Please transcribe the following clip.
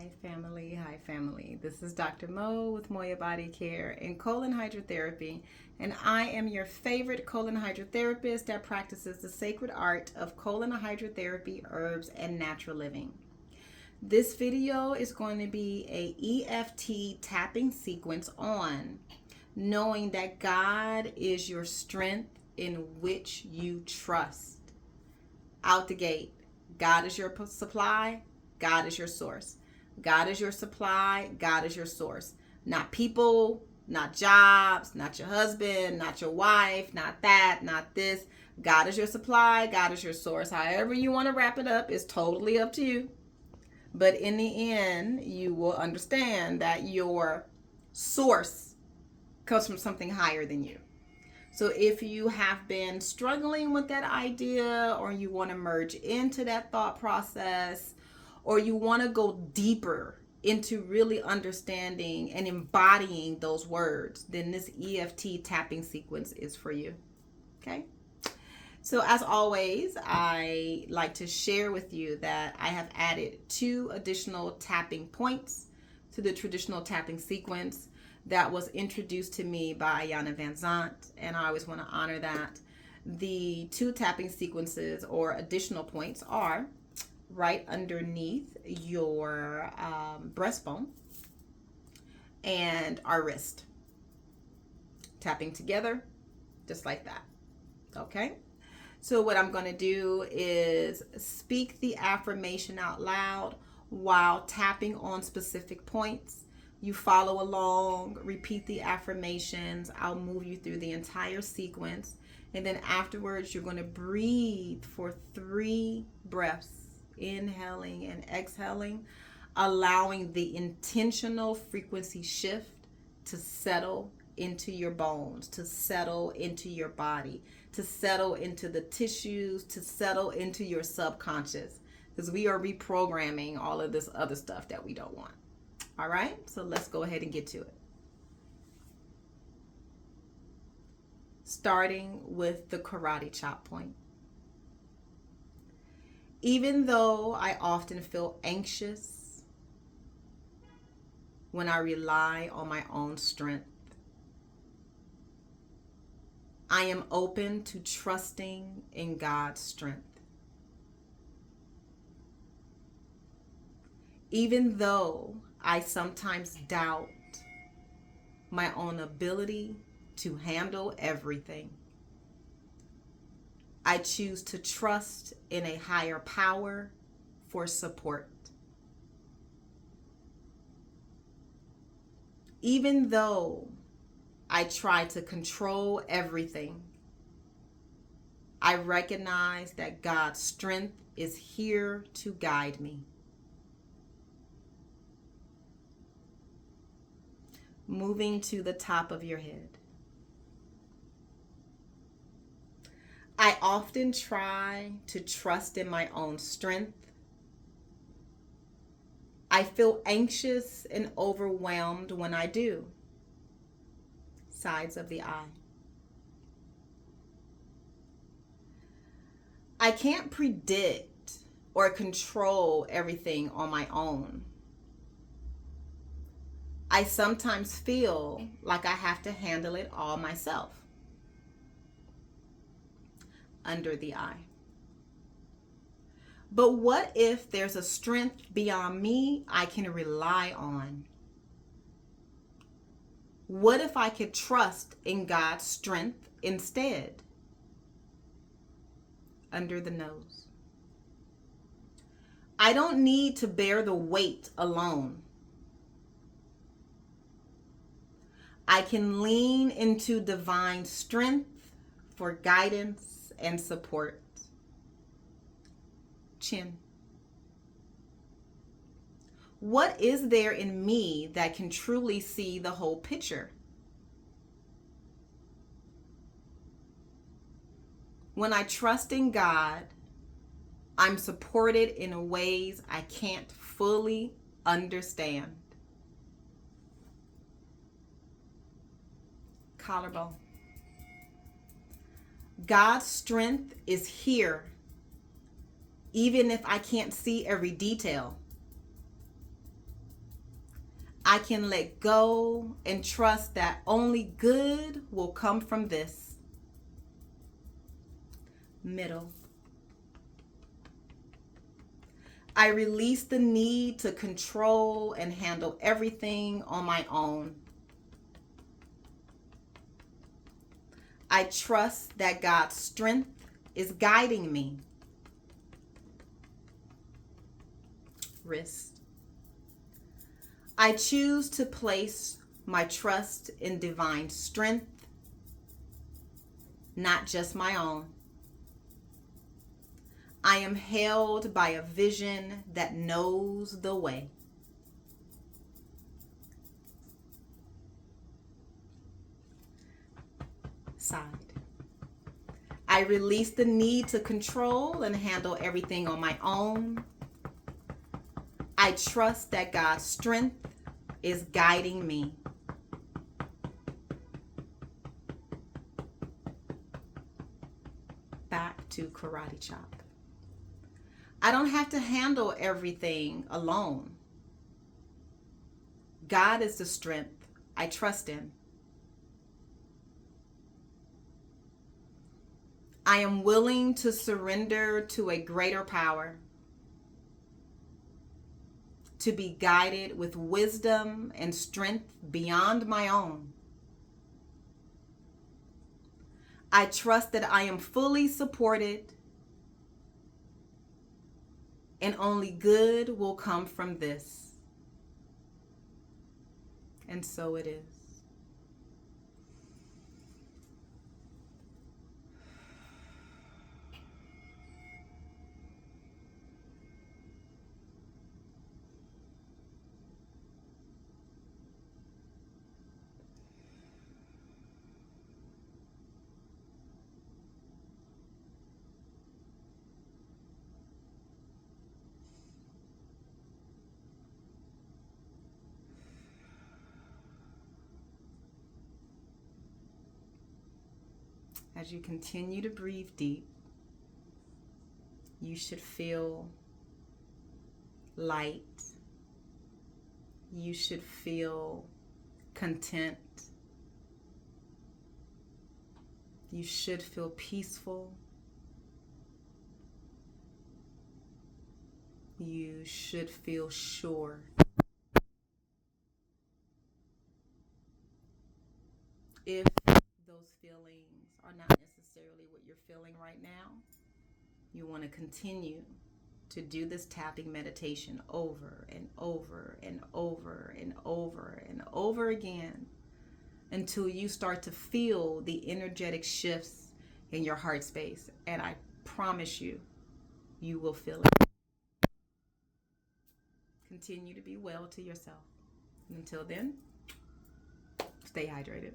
Hi family. This is Dr. Mo with Moya Body Care and Colon Hydrotherapy, and I am your favorite colon hydrotherapist that practices the sacred art of colon hydrotherapy, herbs, and natural living. This video is going to be a EFT tapping sequence on knowing that God is your strength in which you trust. Out the gate, God is your supply, God is your source. God is your supply, God is your source. Not people, not jobs, not your husband, not your wife, not that, not this. God is your supply, God is your source. However you want to wrap it up is totally up to you. But in the end, you will understand that your source comes from something higher than you. So if you have been struggling with that idea, or you want to merge into that thought process, or you want to go deeper into really understanding and embodying those words, then this EFT tapping sequence is for you. Okay? So as always, I like to share with you that I have added 2 additional tapping points to the traditional tapping sequence that was introduced to me by Ayana Van Zant, and I always want to honor that. The 2 tapping sequences or additional points are right underneath your breastbone and our wrist. Tapping together, just like that. Okay? So what I'm going to do is speak the affirmation out loud while tapping on specific points. You follow along, repeat the affirmations. I'll move you through the entire sequence. And then afterwards, you're going to breathe for 3 breaths, inhaling and exhaling, allowing the intentional frequency shift to settle into your bones, to settle into your body, to settle into the tissues, to settle into your subconscious, because we are reprogramming all of this other stuff that we don't want. All right, so let's go ahead and get to it. Starting with the karate chop point. Even though I often feel anxious when I rely on my own strength, I am open to trusting in God's strength. Even though I sometimes doubt my own ability to handle everything, I choose to trust in a higher power for support. Even though I try to control everything, I recognize that God's strength is here to guide me. Moving to the top of your head. I often try to trust in my own strength. I feel anxious and overwhelmed when I do. Sides of the eye. I can't predict or control everything on my own. I sometimes feel like I have to handle it all myself. Under the eye. But what if there's a strength beyond me I can rely on? What if I could trust in God's strength instead? Under the nose. I don't need to bear the weight alone. I can lean into divine strength for guidance and support. Chin. What is there in me that can truly see the whole picture? When I trust in God, I'm supported in ways I can't fully understand. Collarbone. God's strength is here, even if I can't see every detail. I can let go and trust that only good will come from this. Middle. I release the need to control and handle everything on my own. I trust that God's strength is guiding me. Wrist. I choose to place my trust in divine strength, not just my own. I am held by a vision that knows the way. Side. I release the need to control and handle everything on my own. I trust that God's strength is guiding me. Back to karate chop. I don't have to handle everything alone. God is the strength. I trust Him. I am willing to surrender to a greater power, to be guided with wisdom and strength beyond my own. I trust that I am fully supported and only good will come from this. And so it is. As you continue to breathe deep, you should feel light. You should feel content. You should feel peaceful. You should feel sure. If those feelings are not necessarily what you're feeling right now, you want to continue to do this tapping meditation over and over and over and over and over again until you start to feel the energetic shifts in your heart space. And I promise you, you will feel it. Continue to be well to yourself. And until then, stay hydrated.